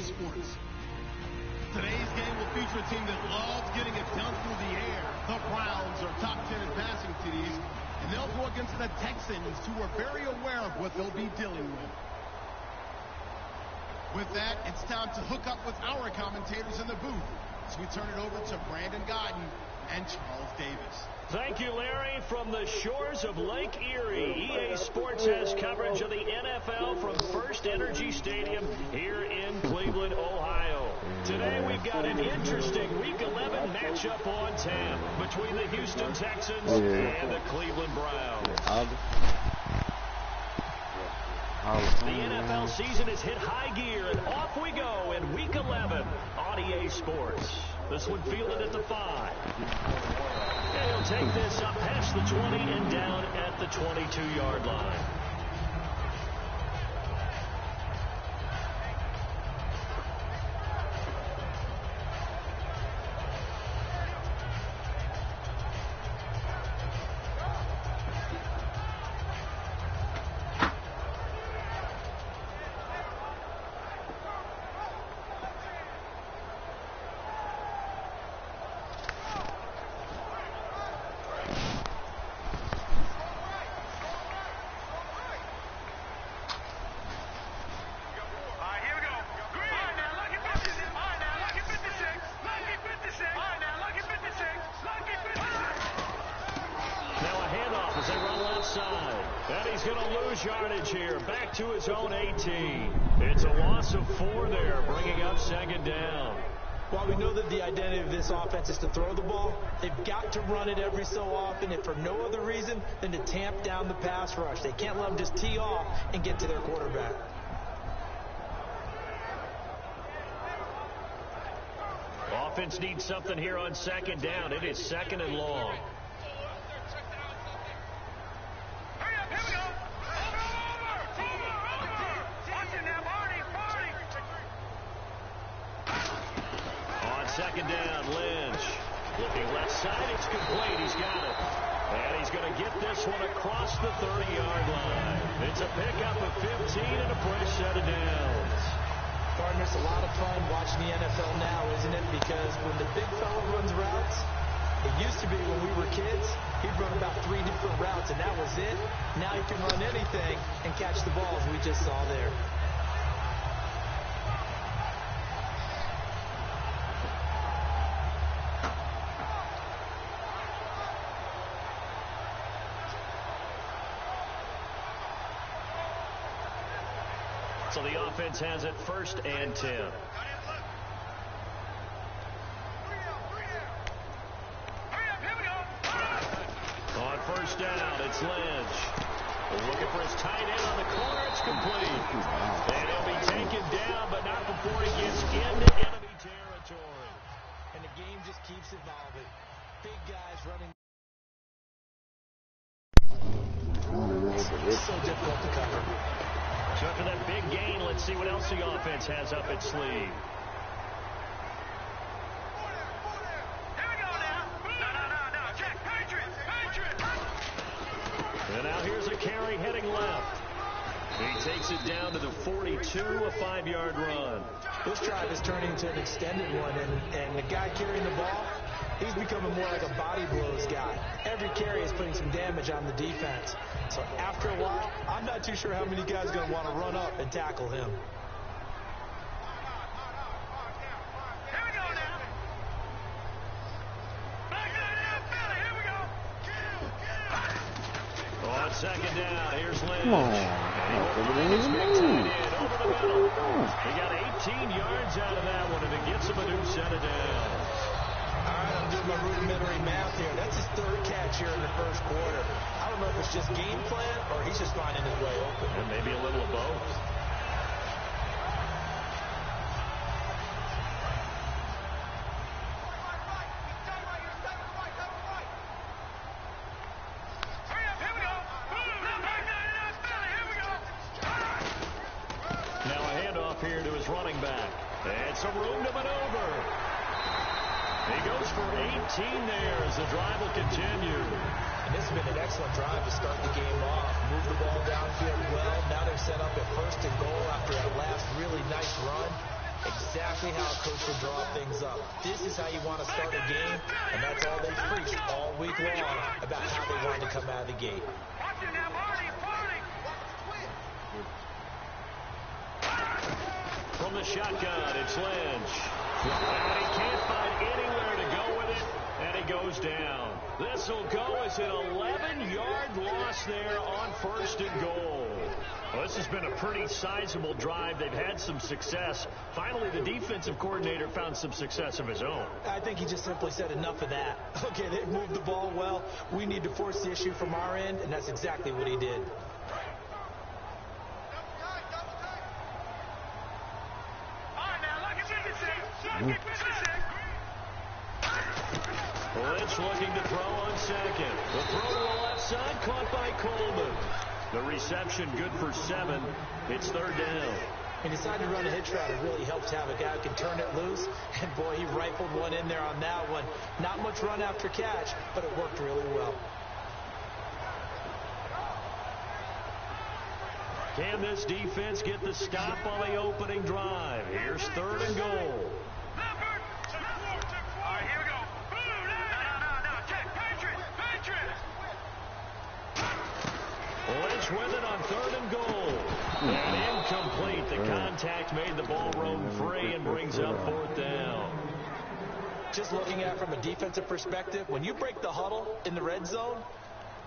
Sports. Today's game will feature a team that loves getting it done through the air. The Browns are top 10 in passing TDs, and they'll go against the Texans, who are very aware of what they'll be dealing with. With that, it's time to hook up with our commentators in the booth as we turn it over to Brandon Godden and Charles Davis. Thank you, Larry. From the shores of Lake Erie, EA Sports has coverage of the NFL from First Energy Stadium here in Cleveland, Ohio. Today we've got an interesting Week 11 matchup on tap between the Houston Texans and the Cleveland Browns. The NFL season has hit high gear, and off we go in Week 11 on EA Sports. This one fielded at the 5. And he'll take this up past the 20 and down at the 22-yard line. And he's going to lose yardage here. Back to his own 18. It's a loss of 4 there, bringing up second down. While we know that the identity of this offense is to throw the ball, they've got to run it every so often, if for no other reason than to tamp down the pass rush. They can't let them just tee off and get to their quarterback. Offense needs something here on second down. It is second and long. Second down, Lynch. Looking left side, it's complete. He's got it. And he's going to get this one across the 30-yard line. It's a pickup of 15 and a fresh set of downs. Partner, it's a lot of fun watching the NFL now, isn't it? Because when the big fella runs routes, it used to be when we were kids, he'd run about 3 different routes, and that was it. Now he can run anything and catch the ball, as we just saw there. So the offense has it 1st and 10. On 1st down, it's Lynch. Looking for his tight end on the corner. It's complete. And he'll be taken down, but not before he gets into enemy territory. And the game just keeps evolving. Big guys running. It's so difficult to cover. So after that big gain, let's see what else the offense has up its sleeve. Here we go now. No. Check. Patriots. And now here's a carry heading left. He takes it down to the 42, a 5-yard run. This drive is turning into an extended one, and the guy carrying the ball, he's becoming more like a body blows guy. Every carry is putting some damage on the defense. So after a while, I'm not too sure how many guys are going to want to run up and tackle him. Here we go now. Back to the here we go. On second down, here's Lynch. Come on. Everything is moved. Over the middle. He got 18 yards out of that one, and it gets him a new set of downs. All right, I'm doing my rudimentary math here. That's his 3rd catch here in the 1st quarter. I don't know if it's just game plan or he's just finding his way open. And maybe a little of both. Now a handoff here to his running back. And some room to maneuver. He goes for 18 there as the drive will continue. And this has been an excellent drive to start the game off. Move the ball downfield well. Now they're set up at 1st and goal after that last really nice run. Exactly how a coach would draw things up. This is how you want to start a game, and that's all they preached all week long about how they wanted to come out of the gate. Watch it now, Marty, Marty. From the shotgun, it's Lynch. And he can't find anywhere to go with it, and he goes down. This will go as an 11-yard loss there on 1st and goal. Well, this has been a pretty sizable drive. They've had some success. Finally, the defensive coordinator found some success of his own. I think he just simply said enough of that. Okay, they've moved the ball well. We need to force the issue from our end, and that's exactly what he did. Lynch looking to throw on second. The throw to the left side, caught by Coleman. The reception good for 7. It's 3rd down. He decided to run a hitch route. It really helps to have a guy who can turn it loose. And, boy, he rifled one in there on that one. Not much run after catch, but it worked really well. Can this defense get the stop on the opening drive? Here's 3rd and goal. All right, here we go. No. Check. Patriots. Lynch with it on 3rd and goal. And incomplete. The contact made the ball roam free and brings up 4th down. Just looking at it from a defensive perspective, when you break the huddle in the red zone,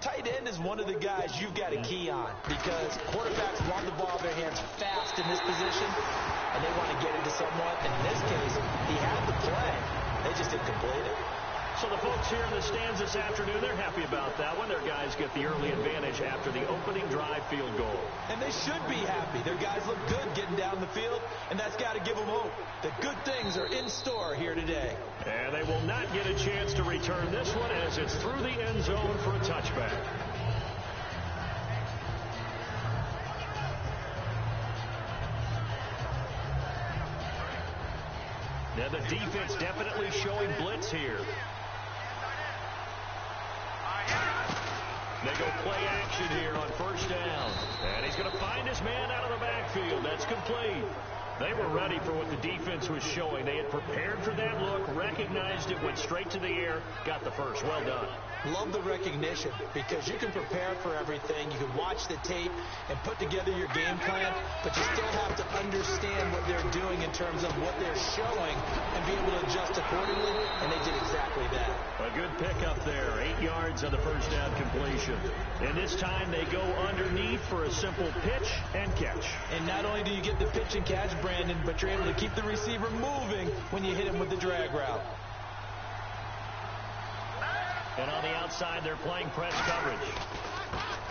tight end is one of the guys you've got to key on because quarterbacks want the ball in their hands fast in this position, and they want to get it to someone. And in this case, he had the play. They just didn't complete it. So the folks here in the stands this afternoon, they're happy about that one. Their guys get the early advantage after the opening drive field goal. And they should be happy. Their guys look good getting down the field, and that's got to give them hope that good things are in store here today. And they will not get a chance to return this one as it's through the end zone for a touchback. Now the defense definitely showing blitz here. They go play action here on 1st down. And he's going to find his man out of the backfield. That's complete. They were ready for what the defense was showing. They had prepared for that look, recognized it, went straight to the air, got the first. Well done. Love the recognition because you can prepare for everything. You can watch the tape and put together your game plan, but you still have to understand what they're doing in terms of what they're showing and be able to adjust accordingly, and they did exactly that. A good pickup there, 8 yards on the 1st down completion. And this time they go underneath for a simple pitch and catch. And not only do you get the pitch and catch, Brandon, but you're able to keep the receiver moving when you hit him with the drag route. And on the outside, they're playing press coverage.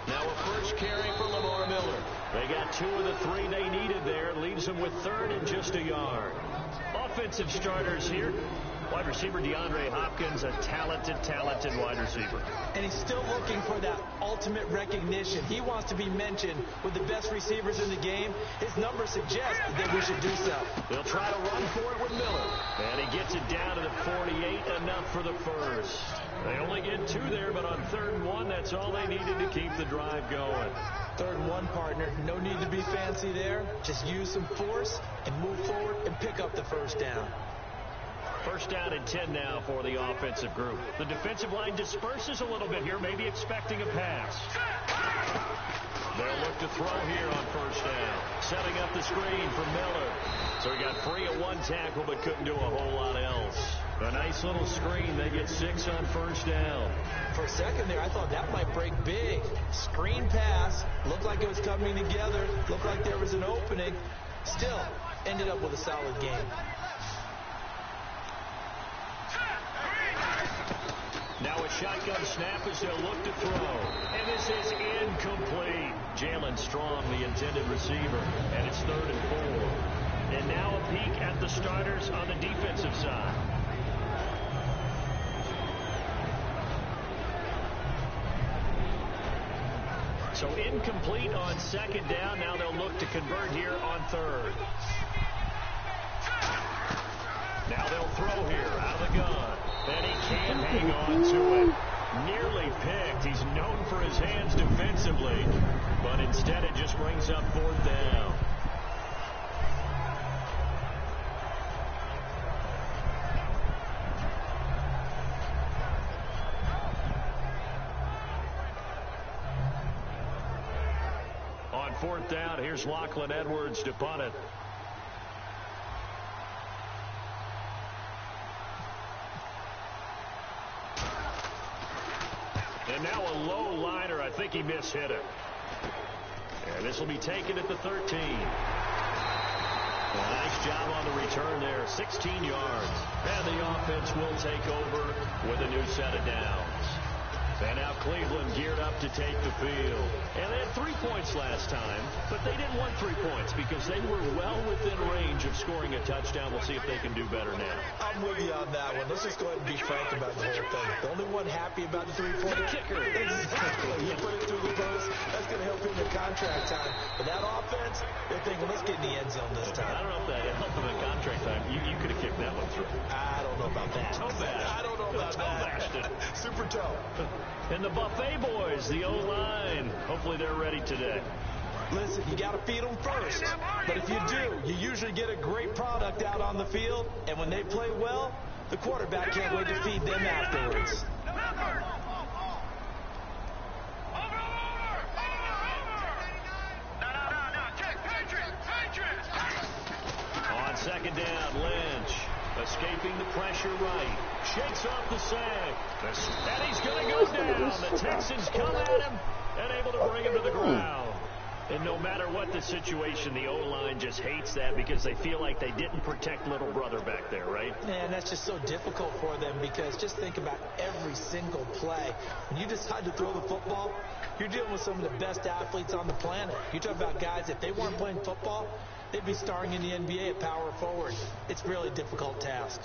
Now a first carry for Lamar Miller. They got 2 of the 3 they needed there. Leaves them with 3rd and just a yard. Offensive starters here. Wide receiver DeAndre Hopkins, a talented wide receiver. And he's still looking for that ultimate recognition. He wants to be mentioned with the best receivers in the game. His numbers suggest that we should do so. They'll try to run for it with Miller. And he gets it down to the 48, enough for the first. They only get 2 there, but on 3rd and 1, that's all they needed to keep the drive going. 3rd and 1, partner. No need to be fancy there. Just use some force and move forward and pick up the 1st down. 1st down and 10 now for the offensive group. The defensive line disperses a little bit here, maybe expecting a pass. They'll look to throw here on 1st down. Setting up the screen for Miller. So he got free of 1 tackle, but couldn't do a whole lot else. A nice little screen. They get 6 on 1st down. For a second there, I thought that might break big. Screen pass. Looked like it was coming together. Looked like there was an opening. Still, ended up with a solid game. Now a shotgun snap as they'll look to throw. And this is incomplete. Jalen Strong, the intended receiver. And it's 3rd and 4. And now a peek at the starters on the defensive side. So incomplete on 2nd down. Now they'll look to convert here on 3rd. Now they'll throw here out of the gun. And he can't hang on to it. Nearly picked. He's known for his hands defensively. But instead it just brings up 4th down. fourth down. Here's Lachlan Edwards to punt it. And now a low liner. I think he mishit it. And this will be taken at the 13. A nice job on the return there. 16 yards. And the offense will take over with a new set of downs. And now Cleveland geared up to take the field. And they had 3 points last time, but they didn't want 3 points because they were well within range of scoring a touchdown. We'll see if they can do better now. I'm with you on that one. Let's just go ahead and be frank about the whole thing. The only one happy about the 3-point kicker. Exactly. You put it through the post. That's going to help him in contract time. But that offense, they're thinking, let's get in the end zone this time. I don't know if that helped him in contract time. You could have kicked that one through. I don't know about that. Toe bash. I don't know about that. Super toe. And the Buffet boys, the O-line. Hopefully they're ready today. Listen, you got to feed them first. But if you do, you usually get a great product out on the field. And when they play well, the quarterback can't wait to feed them afterwards. On second down, Lynch. Escaping the pressure right. Shakes off the sag. And he's going to go down. The Texans come at him and able to bring him to the ground. And no matter what the situation, the O-line just hates that because they feel like they didn't protect little brother back there, right? Man, that's just so difficult for them because just think about every single play. When you decide to throw the football, you're dealing with some of the best athletes on the planet. You talk about guys, if they weren't playing football, they'd be starring in the NBA at power forward. It's a really difficult task.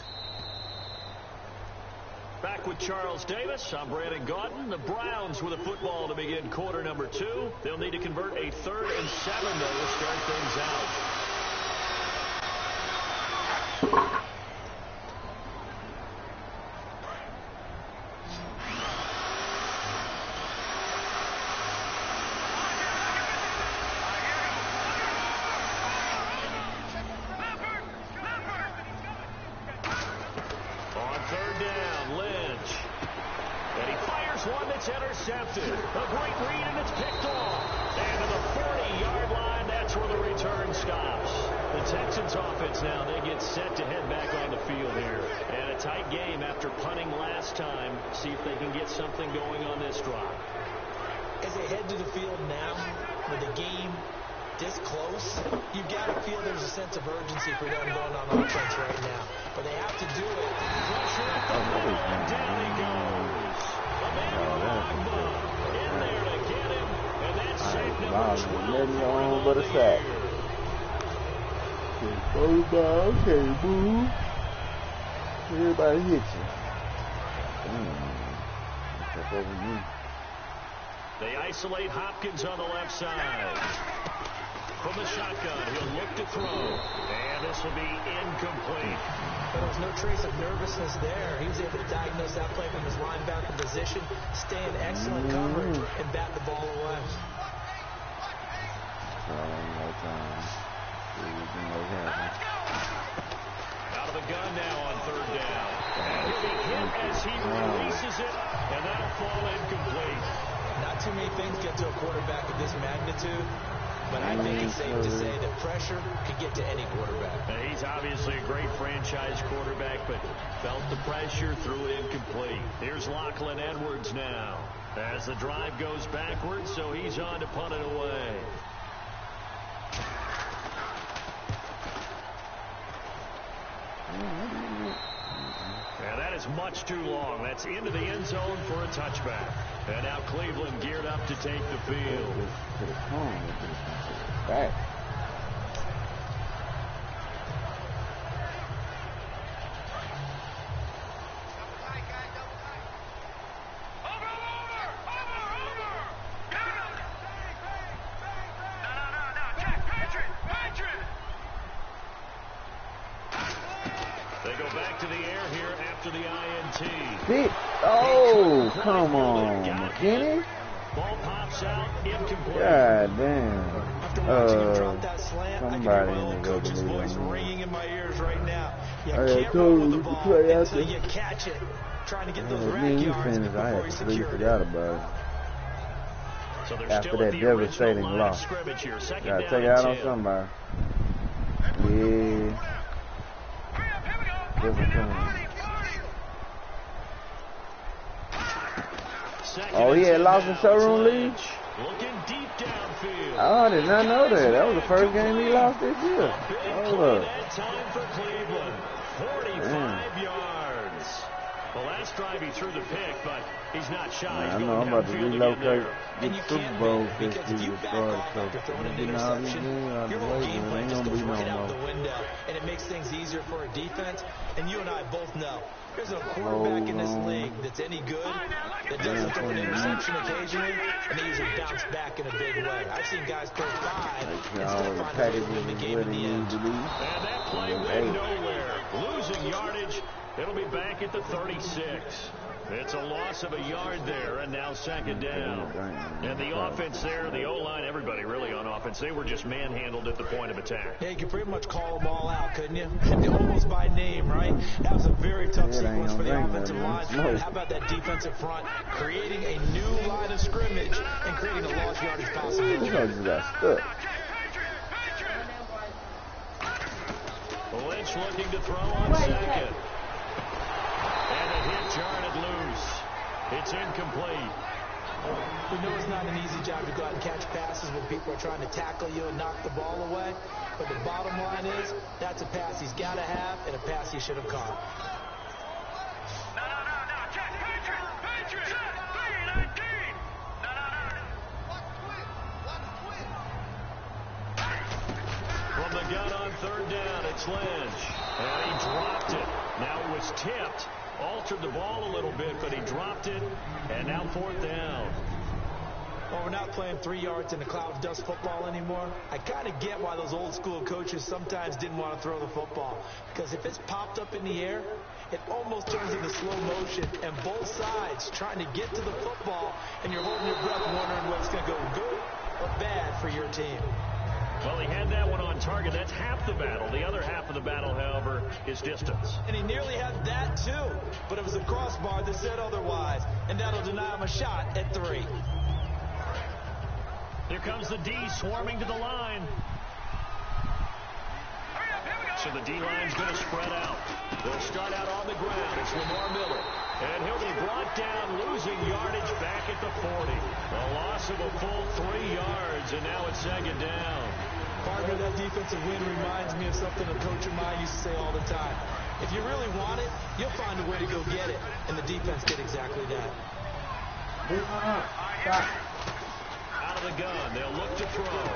Back with Charles Davis. I'm Brandon Gaudin. The Browns with a football to begin quarter number 2. They'll need to convert a 3rd and 7, though, to start things out. Intercepted. A great read, and it's picked off. And to the 40-yard line, that's where the return stops. The Texans offense now, they get set to head back on the field here. And a tight game after punting last time. See if they can get something going on this drive. As they head to the field now, with the game this close, you've got to feel there's a sense of urgency for them going on offense right now. But they have to do it. Pressure at the line. Down he goes. In there to get him, and that's safe number 12 but a sack. Okay, boo. Everybody hit you. Step over me. They isolate Hopkins on the left side. From the shotgun, he'll look to throw, and this will be incomplete. But there was no trace of nervousness there. He was able to diagnose that play from his linebacker position, stay in excellent coverage, and bat the ball away. Out of the gun now on 3rd down. And he'll be hit as he releases it, and that'll fall incomplete. Not too many things get to a quarterback of this magnitude. But I think it's safe to say that pressure could get to any quarterback. Now, he's obviously a great franchise quarterback, but felt the pressure, threw it incomplete. Here's Lachlan Edwards now. As the drive goes backwards, so he's on to punt it away. And that is much too long. That's into the end zone for a touchback. And now Cleveland geared up to take the field. Back. They go back to the air here after the INT. Oh, come on, McKinney. Ball pops out, incomplete. God damn. After watching him drop that slant, I can hear somebody my old in the coach's building. voice ringing in my ears right now. You I can't told run with you the to ball play out until there. you catch it. Trying to get those Man, rack you yards finished. I before had he completely secured forgot it. about it. So they're after still that at the original devastating line of loss. scrimmage here. Second Gotta down take it and out on 10. somebody. Yeah. Disappointing. Oh, he had lost the showroom lead? Looking deep downfield. Oh, I did not know that. That was the first game he lost this year. Hold up. That time for Cleveland. 45 yards. The last drive he threw the pick, but he's not shy. Man, He's I know going I'm about to downfield relocate, again get And you Super can't Bowl win, this because if you season back started. off So after throwing an getting all these interception, games out your the whole way, game man. plan Ain't just gonna goes be no right out more. the window, and it makes things easier for a defense. And you and I both know there's no quarterback in this league that's any good that doesn't throw an interception occasionally, and they usually bounce back in a big way. I've seen guys throw 5 and still find a way to win the game in the end. And that play went nowhere. Losing yardage. It'll be back at the 36. It's a loss of a yard there, and now second down. And the offense there, the O-line, everybody really on offense, they were just manhandled at the point of attack. Yeah, you could pretty much call them all out, couldn't you? Almost by name, right? That was a very tough sequence for the offensive line. And how about that defensive front creating a new line of scrimmage and creating a lost yardage possibility? Just got stuck. Lynch looking to throw on second. And a hit jarred it loose. It's incomplete. We know it's not an easy job to go out and catch passes when people are trying to tackle you and knock the ball away. But the bottom line is, that's a pass he's got to have and a pass he should have caught. No, check, Patriot, check, 319. From the gun on third down, it's Lynch. And he dropped it. Now it was tipped. Altered the ball a little bit, but he dropped it. And now fourth down. Well, we're not playing 3 yards in the cloud of dust football anymore. I kind of get why those old school coaches sometimes didn't want to throw the football. Because if it's popped up in the air, it almost turns into slow motion. And both sides trying to get to the football, and you're holding your breath wondering whether it's going to go good or bad for your team. Well, he had that one on target. That's half the battle. The other half of the battle, however, is distance. And he nearly had that, too. But it was a crossbar that said otherwise. And that'll deny him a shot at 3. Here comes the D swarming to the line. So the D-line's going to spread out. They'll start out on the ground. It's Lamar Miller. And he'll be brought down, losing yardage back at the 40. A loss of a full 3 yards, and now it's second down. Partner, that defensive win reminds me of something a coach of mine used to say all the time. If you really want it, you'll find a way to go get it. And the defense did exactly that. Out of the gun, they'll look to throw.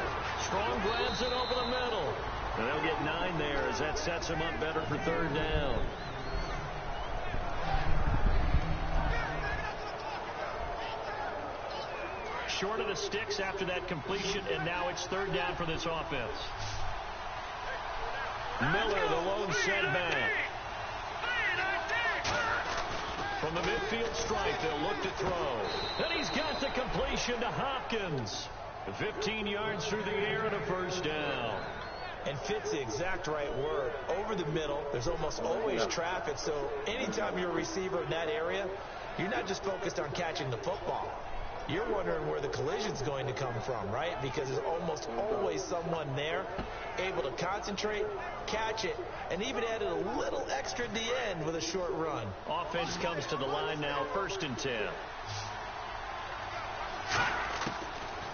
Strong grabs it over the middle. And they'll get 9 there as that sets them up better for third down. Short of the sticks after that completion, and now it's third down for this offense. Miller, the lone setback. From the midfield stripe, they'll look to throw. And he's got the completion to Hopkins. 15 yards through the air and a first down. And fit's the exact right word. Over the middle, there's almost always traffic, so anytime you're a receiver in that area, you're not just focused on catching the football. You're wondering where the collision's going to come from, right? Because there's almost always someone there able to concentrate, catch it, and even added a little extra at the end with a short run. Offense comes to the line now, 1st and 10.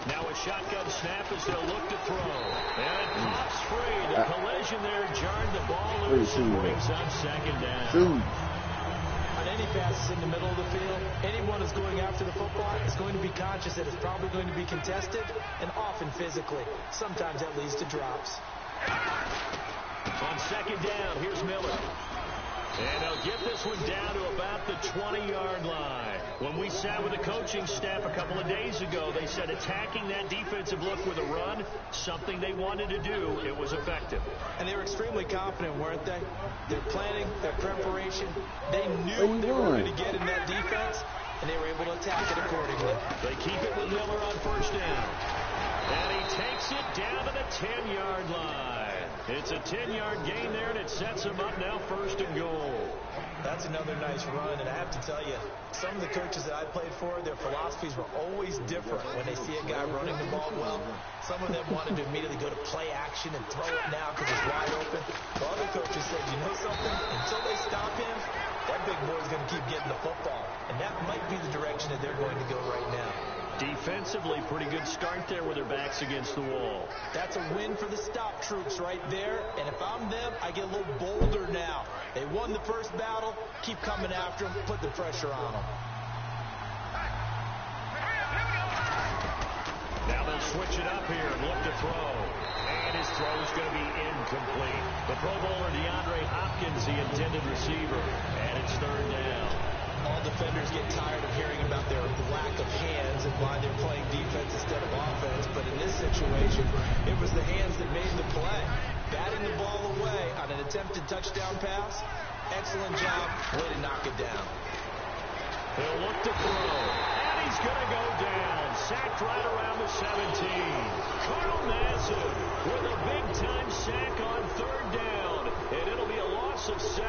Now a shotgun snap as they'll look to throw. And it pops free. The collision there jarred the ball loose and brings up second down. On any passes in the middle of the field, anyone who's going after the football is going to be conscious that it's probably going to be contested and often physically. Sometimes that leads to drops. On second down, here's Miller. And they'll get this one down to about the 20-yard line. When we sat with the coaching staff a couple of days ago, they said attacking that defensive look with a run, something they wanted to do. It was effective. And they were extremely confident, weren't they? Their planning, their preparation, they knew they were going to get in that defense, and they were able to attack it accordingly. They keep it with Miller on first down. And he takes it down to the 10-yard line. It's a 10-yard gain there, and it sets them up now 1st and goal. That's another nice run, and I have to tell you, some of the coaches that I played for, their philosophies were always different when they see a guy running the ball well. Some of them wanted to immediately go to play action and throw it now because it's wide open. While other coaches said, you know something? Until they stop him, that big boy's going to keep getting the football. And that might be the direction that they're going to go right now. Defensively, pretty good start there with their backs against the wall. That's a win for the stop troops right there. And if I'm them, I get a little bolder now. They won the first battle. Keep coming after them. Put the pressure on them. Now they'll switch it up here and look to throw. And his throw is going to be incomplete. The Pro Bowler DeAndre Hopkins, the intended receiver. And it's 3rd down. All defenders get tired of hearing about their lack of hands and why they're playing defense instead of offense. But in this situation, it was the hands that made the play. Batting the ball away on an attempted touchdown pass. Excellent job. Way to knock it down. He'll look to throw. And he's going to go down. Sacked right around the 17. Carl Nassib with a big-time sack on 3rd down. And it'll be a loss of 7.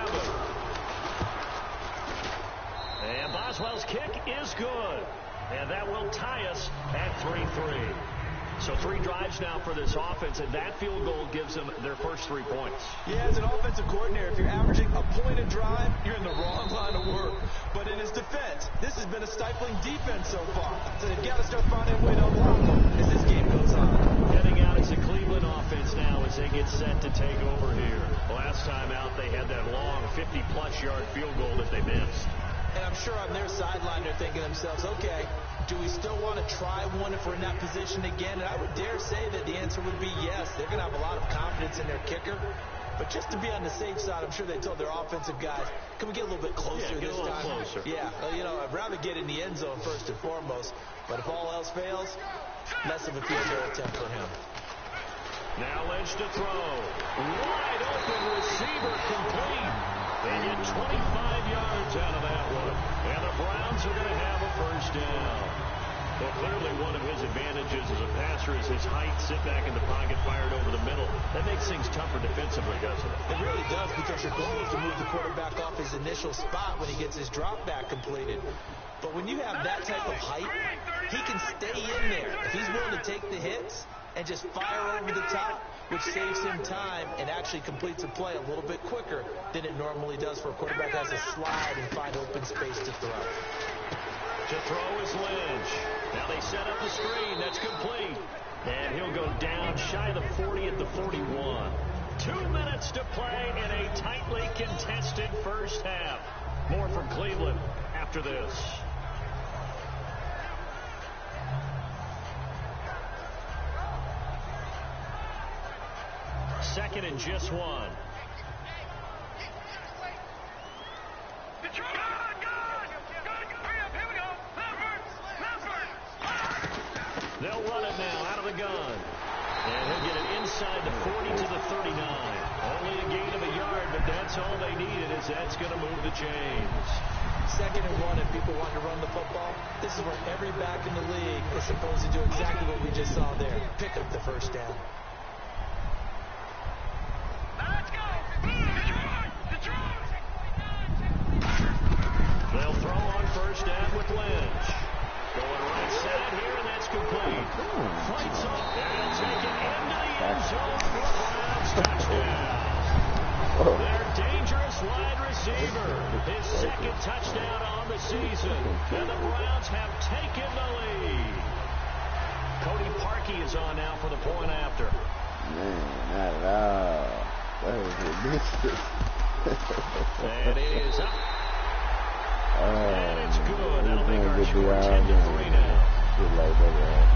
And Boswell's kick is good. And that will tie us at 3-3. So 3 drives now for this offense, and that field goal gives them their first 3 points. Yeah, as an offensive coordinator, if you're averaging a point a drive, you're in the wrong line of work. But in his defense, this has been a stifling defense so far. So they've got to start finding a way to unlock them as this game goes on. Heading out is the Cleveland offense now as they get set to take over here. Last time out, they had that long 50-plus yard field goal that they missed. And I'm sure on their sideline they're thinking to themselves, okay, do we still want to try one if we're in that position again? And I would dare say that the answer would be yes. They're going to have a lot of confidence in their kicker. But just to be on the safe side, I'm sure they told their offensive guys, can we get a little bit closer this time? Closer. Yeah, well, you know, I'd rather get in the end zone first and foremost. But if all else fails, less of a field goal attempt for him. Now Lynch to throw. Wide open receiver complete. They get 25 yards out of that one. And the Browns are going to have a 1st down. Well, clearly one of his advantages as a passer is his height. Sit back in the pocket, fired over the middle. That makes things tougher defensively, doesn't it? It really does, because your goal is to move the quarterback off his initial spot when he gets his drop back completed. But when you have that type of height, he can stay in there. If he's willing to take the hits and just fire over the top, which saves him time and actually completes a play a little bit quicker than it normally does for a quarterback that has to slide and find open space to throw. To throw is Lynch. Now they set up the screen. That's complete. And he'll go down shy of the 40 at the 41. 2 minutes to play in a tightly contested first half. More from Cleveland after this. Second and just 1. They'll run it now out of the gun. And he'll get it inside the 40 to the 39. Only a gain of a yard, but that's all they needed, as that's going to move the chains. Second and 1, and people want to run the football. This is where every back in the league is supposed to do exactly what we just saw there. Pick up the 1st down. They'll throw on 1st down with Lynch. Going right side here, and that's complete. Fights off, and he'll take it into the end zone for a Browns touchdown. Their dangerous wide receiver, his 2nd touchdown on the season. And the Browns have taken the lead. Cody Parkey is on now for the point after. Man, not at all. That was ridiculous. And it is up. And it's good. That'll make our score 10-3 now. Good like that.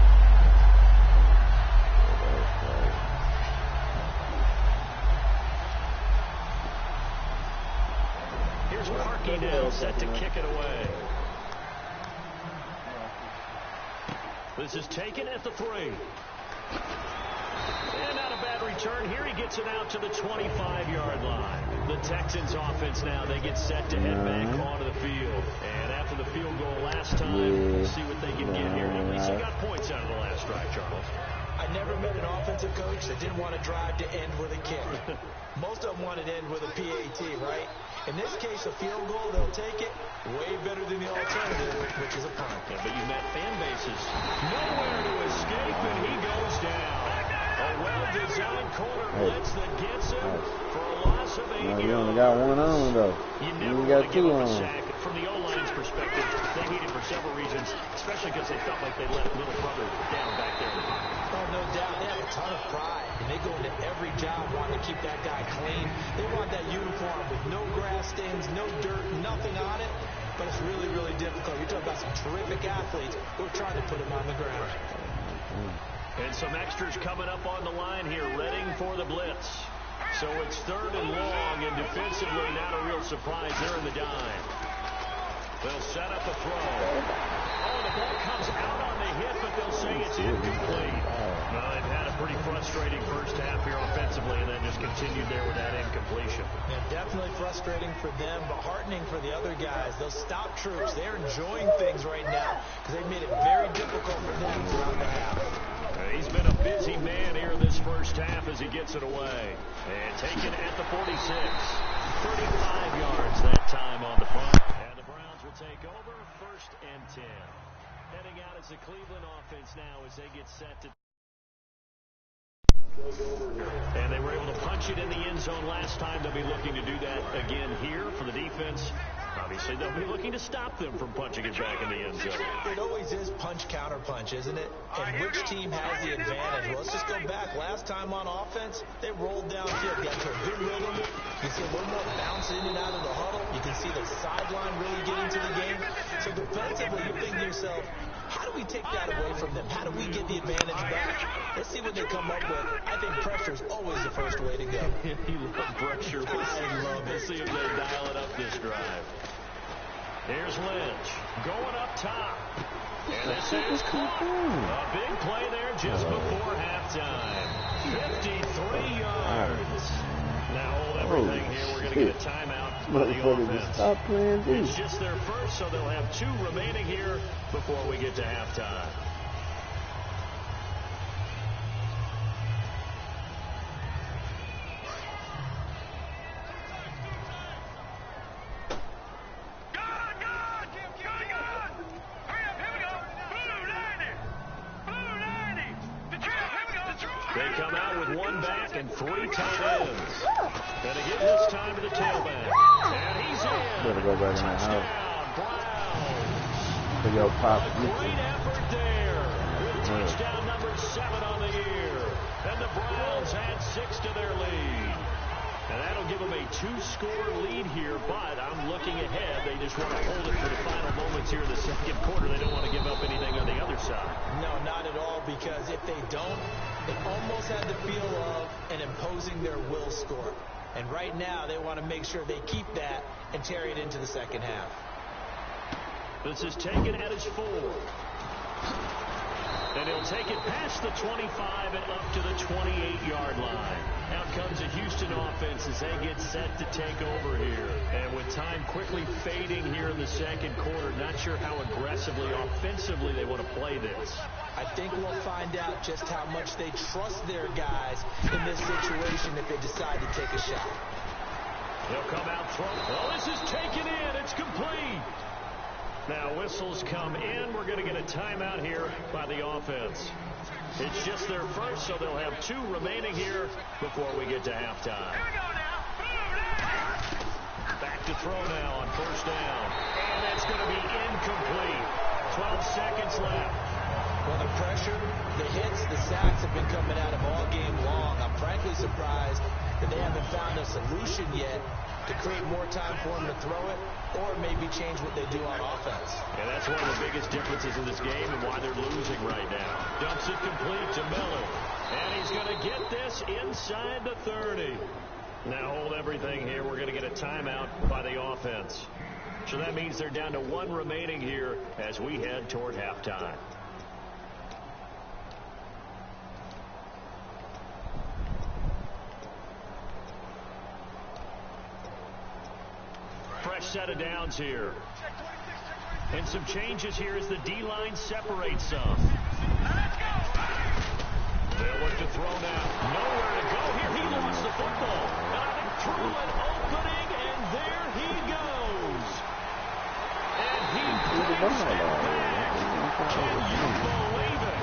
Here's Parkey now, set to kick it away. This is taken at the 3. And not a bad return here. He gets it out to the 25-yard line. The Texans offense now, they get set to head back onto the field. And after the field goal last time, we'll see what they can get here. At least they got points out of the last drive, Charles. I never met an offensive coach that didn't want to drive to end with a kick. Most of them wanted to end with a PAT, right? In this case, a field goal, they'll take it. Way better than the alternative, which is a punt. Yeah, but you've met fan bases. Nowhere to escape, and he goes down. A well-designed corner blitz that gets him for a loss of 8 yards. You only got one on, though. You never got want to give two up a on. sack. From the O-line's perspective, they need it for several reasons, especially because they felt like they let little brother down back there. Oh, no doubt. They have a ton of pride, and they go into every job wanting to keep that guy clean. They want that uniform with no grass stains, no dirt, nothing on it. But it's really, really difficult. You're talking about some terrific athletes who are trying to put him on the ground. And some extras coming up on the line here, readying for the blitz. So it's 3rd and long, and defensively not a real surprise. They're in the dime. They'll set up a throw. Oh, the ball comes out on the hit, but they'll say it's incomplete. Well, they've had a pretty frustrating first half here offensively, and then just continued there with that incompletion. Yeah, definitely frustrating for them, but heartening for the other guys. Those stop troops, they're enjoying things right now because they've made it very difficult for them throughout the half. He's been a busy man here this first half as he gets it away. And taken at the 46. 35 yards that time on the punt. And the Browns will take over 1st and 10. Heading out as the Cleveland offense now as they get set to... And they were able to punch it in the end zone last time. They'll be looking to do that again here for the defense. Obviously, they'll be looking to stop them from punching it back in the end zone. It always is punch-counter-punch, isn't it? And which team has the advantage? Well, let's just go back. Last time on offense, they rolled downfield, got to a good rhythm. You see a little more bounce in and out of the huddle. You can see the sideline really get into the game. So defensively, you think to yourself, how do we take that away from them? How do we get the advantage back? Let's see what they come up with. I think pressure is always the first way to go. You love pressure. I love it. Let's see if they dial it up this drive. Here's Lynch going up top. And this is caught. A big play there just before halftime. 53 yards. Now hold everything here. We're going to get a timeout by the offense. Stop playing, It's just their first, so they'll have 2 remaining here before we get to halftime. They come out with 1 back and 3 tight ends. Gonna give this time to the tailback. And he's in. Better go back in the house. Browns. For your pop. A great effort there. With touchdown number 7 on the year. And the Browns add 6 to their lead. And that'll give them a 2-score lead here, but I'm looking ahead. They just want to hold it for the final moments here in the second quarter. They don't want to give up anything on the other side. No, not at all, because if they don't, they almost have the feel of an imposing their will score. And right now, they want to make sure they keep that and carry it into the second half. This is taken at his 4. And he'll take it past the 25 and up to the 28-yard line. Out comes a Houston offense as they get set to take over here. And with time quickly fading here in the second quarter, not sure how aggressively, offensively they want to play this. I think we'll find out just how much they trust their guys in this situation if they decide to take a shot. They'll come out front. Oh, this is taken in. It's complete. Now whistles come in. We're going to get a timeout here by the offense. It's just their first, so they'll have 2 remaining here before we get to halftime. Back to throw now on 1st down. And it's going to be incomplete. 12 seconds left. Well, the pressure, the hits, the sacks have been coming at him all game long. I'm frankly surprised that they haven't found a solution yet to create more time for him to throw it or maybe change what they do on offense. And that's one of the biggest differences in this game and why they're losing right now. Dumps it complete to Miller. And he's going to get this inside the 30. Now hold everything here. We're going to get a timeout by the offense. So that means they're down to 1 remaining here as we head toward halftime. Fresh set of downs here. And some changes here as the D-line separates some. forced to throw now. Nowhere to go here. He lost the football. And I think through an opening, and there he goes. And he brings it back. Can you believe it?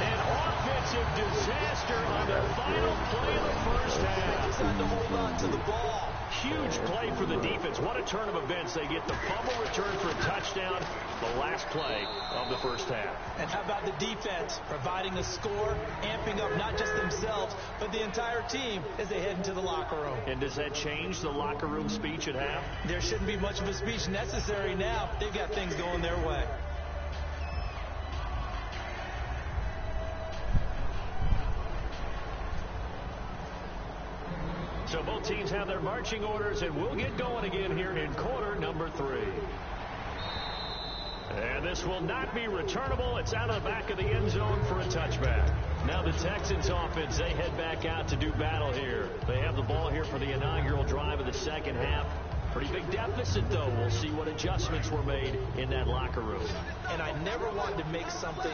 An offensive disaster on the final play of the first half. Trying to hold on to the ball. Huge play for the defense. What a turn of events. They get the fumble return for a touchdown, the last play of the first half. And how about the defense providing a score, amping up not just themselves, but the entire team as they head into the locker room. And does that change the locker room speech at half? There shouldn't be much of a speech necessary now. They've got things going their way. So both teams have their marching orders, and we'll get going again here in quarter number 3. And this will not be returnable. It's out of the back of the end zone for a touchback. Now the Texans offense, they head back out to do battle here. They have the ball here for the inaugural drive of the second half. Pretty big deficit, though. We'll see what adjustments were made in that locker room. And I never want to make something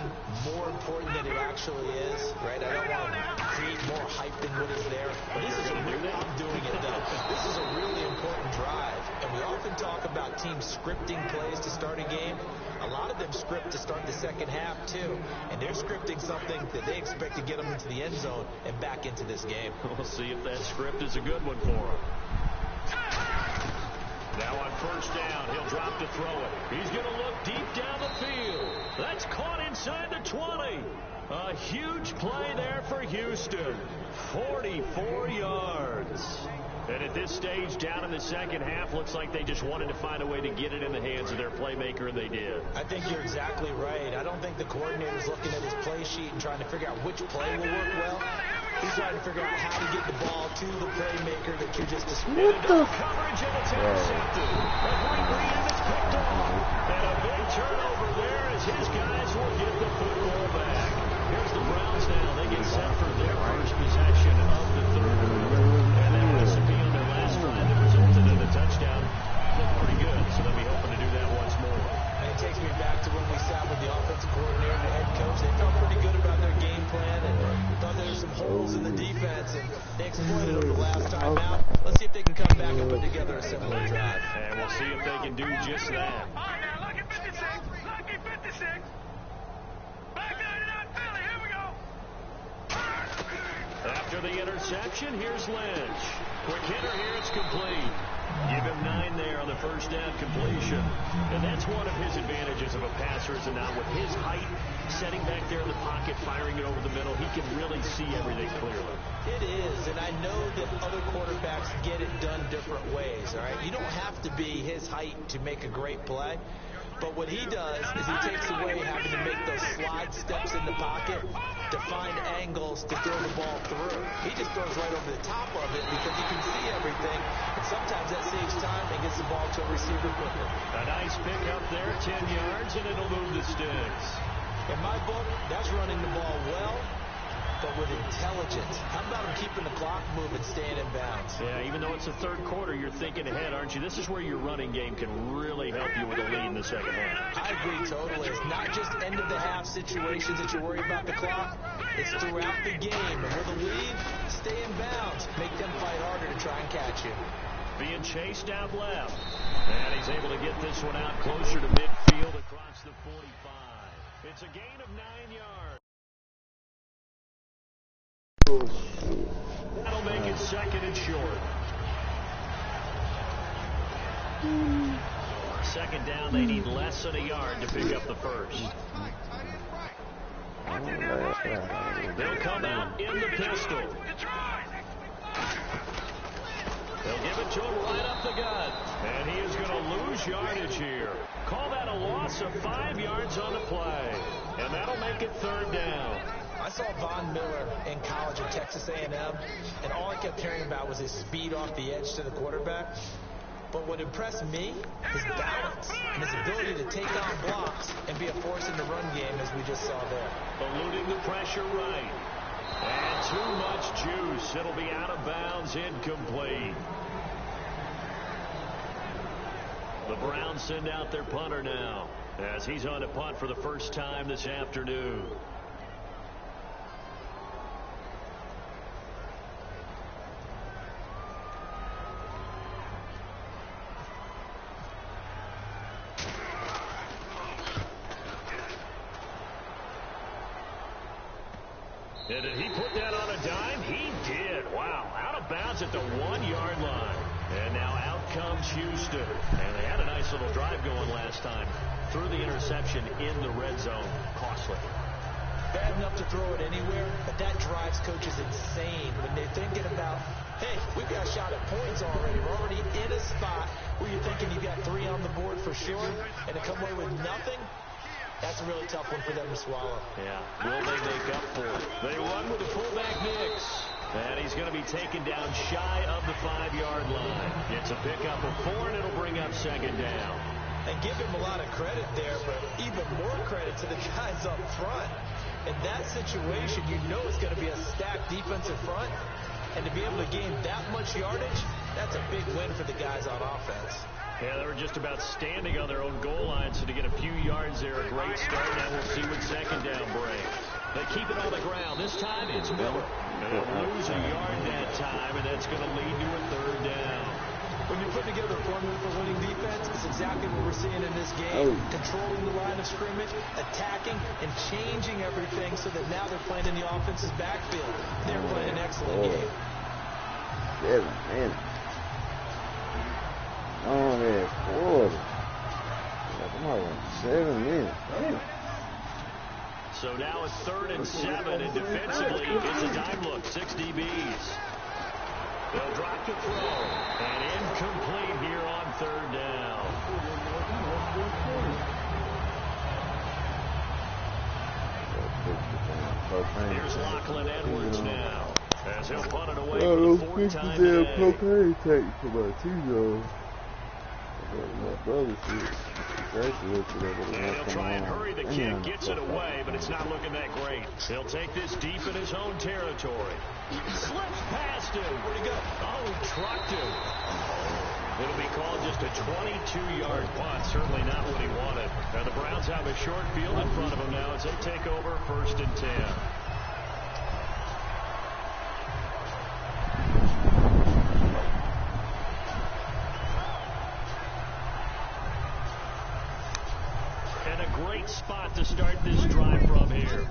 more important than it actually is, right? I don't want to create more hype than what is there. But this is a really, I'm doing it, though. This is a really important drive. And we often talk about teams scripting plays to start a game. A lot of them script to start the second half, too. And they're scripting something that they expect to get them into the end zone and back into this game. We'll see if that script is a good one for them. Now on first down, he'll drop to throw it. He's going to look deep down the field. That's caught inside the 20. A huge play there for Houston. 44 yards. And at this stage, down in the second half, looks like they just wanted to find a way to get it in the hands of their playmaker, and they did. I think you're exactly right. I don't think the coordinator's looking at his play sheet and trying to figure out which play will work well. He's trying to figure out how to get the ball to the playmaker that you just described. What the? Coverage, and it's intercepted. A great read, and it's picked off. And a big turnover there as his guys will get the football back. Here's the Browns now. They get set for their first possession of the third quarter. And that recipe on their last drive that resulted in a touchdown looked pretty good. So they'll be hoping to do that once more. And it takes me back to when we sat with the offensive coordinator and the head coach. They felt pretty good about their game plan and thought there were some holes in the defense, and they exploited them the last time out. Let's see if they can come back and put together a similar drive. And we'll see if they can do just that. All right, now, lucky 56. Lucky 56. Back 99 Philly. Here we go. After the interception, here's Lynch. Quick hitter here, it's complete. Give him 9 there on the first down completion. And that's one of his advantages of a passer, is not with his height, setting back there in the pocket, firing it over the middle. He can really see everything clearly. It is, and I know that other quarterbacks get it done different ways, all right? You don't have to be his height to make a great play. But what he does is he takes away having to make those slide steps in the pocket to find angles to throw the ball through. He just throws right over the top of it because he can see everything. And sometimes that saves time and gets the ball to a receiver quicker. A nice pick up there, 10 yards, and it'll move the sticks. In my book, that's running the ball well, but with intelligence. How about him keeping the clock moving, staying in bounds? Yeah, even though it's the third quarter, you're thinking ahead, aren't you? This is where your running game can really help you with a lead in the second half. I agree totally. It's not just end-of-the-half situations that you worry about the clock. It's throughout the game. And with a lead, stay in bounds. Make them fight harder to try and catch you. Being chased out left. And he's able to get this one out closer to midfield across the 45. It's a gain of 9 yards. That'll make it second and short. Second down, they need less than a yard to pick up the first. They'll come out in the pistol. They'll give it to him right up the gut. And he is going to lose yardage here. Call that a loss of 5 yards on the play. And that'll make it third down. I saw Von Miller in college at Texas A&M, and all I kept hearing about was his speed off the edge to the quarterback. But what impressed me, his balance and his ability to take on blocks and be a force in the run game, as we just saw there. Eluding the pressure right. And too much juice. It'll be out of bounds, incomplete. The Browns send out their punter now, as he's on to punt for the first time this afternoon. And did he put that on a dime? He did. Wow. Out of bounds at the 1-yard line. And now out comes Houston. And they had a nice little drive going last time. Threw the interception in the red zone. Costly. Bad enough to throw it anywhere, but that drives coaches insane when they're thinking about, hey, we've got a shot at points already. We're already in a spot where you're thinking you've got 3 on the board for sure, and to come away with nothing, that's a really tough one for them to swallow. Yeah. Will they make up for it? They run with the fullback Nix. And he's going to be taken down shy of the 5-yard line. Gets a pickup of 4, and it'll bring up 2nd down. And give him a lot of credit there, but even more credit to the guys up front. In that situation, you know it's going to be a stacked defensive front. And to be able to gain that much yardage, that's a big win for the guys on offense. Yeah, they were just about standing on their own goal line, so to get a few yards there, a great start. Now we'll see what 2nd down brings. They keep it on the ground. This time it's Miller. And they'll lose a yard that time, and that's going to lead to a 3rd down. When you put together a formula for winning defense, it's exactly what we're seeing in this game. Controlling the line of scrimmage, attacking, and changing everything so that now they're playing in the offense's backfield. They're playing an excellent game. 7 minutes. On that quarter. Come on, 7 minutes. So now it's 3rd and 7, and defensively, it's a dime look. 6 DBs. They'll drop to throw, and incomplete here on 3rd down. Here's Lachlan Edwards now, as he'll punt it away for the 4th time today. Cocaine tank for my team, my brother said. And he'll try and hurry the kick, gets it away, but it's not looking that great. He'll take this deep in his own territory. Slips past him. Where'd he go? Oh, he trucked him. It'll be called just a 22-yard punt. Certainly not what he wanted. Now the Browns have a short field in front of them now as they take over 1st and 10. And a great spot to start this drive from here.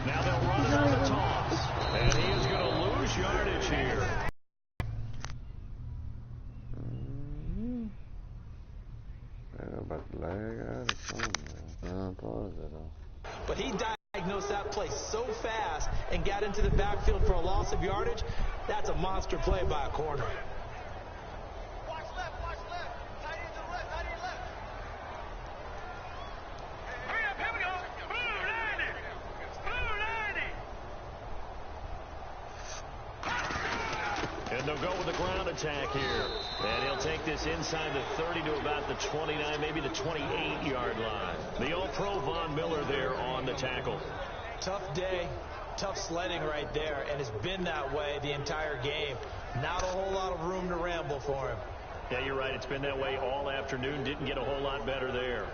Now they'll run it on the toss. And he is going to lose yardage here. About to lag out or something. But he diagnosed that play so fast and got into the backfield for a loss of yardage. That's a monster play by a corner. Watch left, watch left. Tight end to the left, tight end left. Hurry up, here we go. Blue 90. Blue 90. And they'll go with the ground attack here. And he'll take this inside the 30 to about the 29, maybe the 28-yard line. The All-Pro Von Miller there on the tackle. Tough day, tough sledding right there, and it's been that way the entire game. Not a whole lot of room to ramble for him. Yeah, you're right. It's been that way all afternoon. Didn't get a whole lot better there.